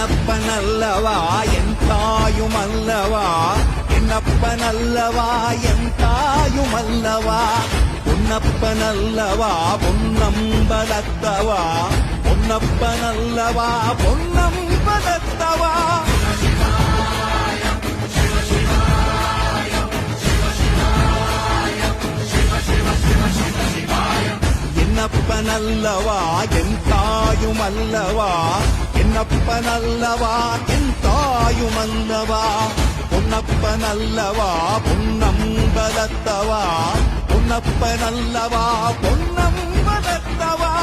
என்னப்பனல்லவா என் தாயுமல்லவா, என்னப்பனல்லவா என் தாயுமல்லவா, பொன்னப்பனல்லவா பொன்னம்பலத்தவா, பொன்னப்பனல்லவா பொன்னம்பலத்தவா. என்னப்பனல்லவா என் தாயுமல்லவா, என்னப்பனல்லவா என் தாயுமல்லவா, பொன்னப்பனல்லவா பொன்னம்பலத்தவா, பொன்னப்பனல்லவா பொன்னம்பலத்தவா.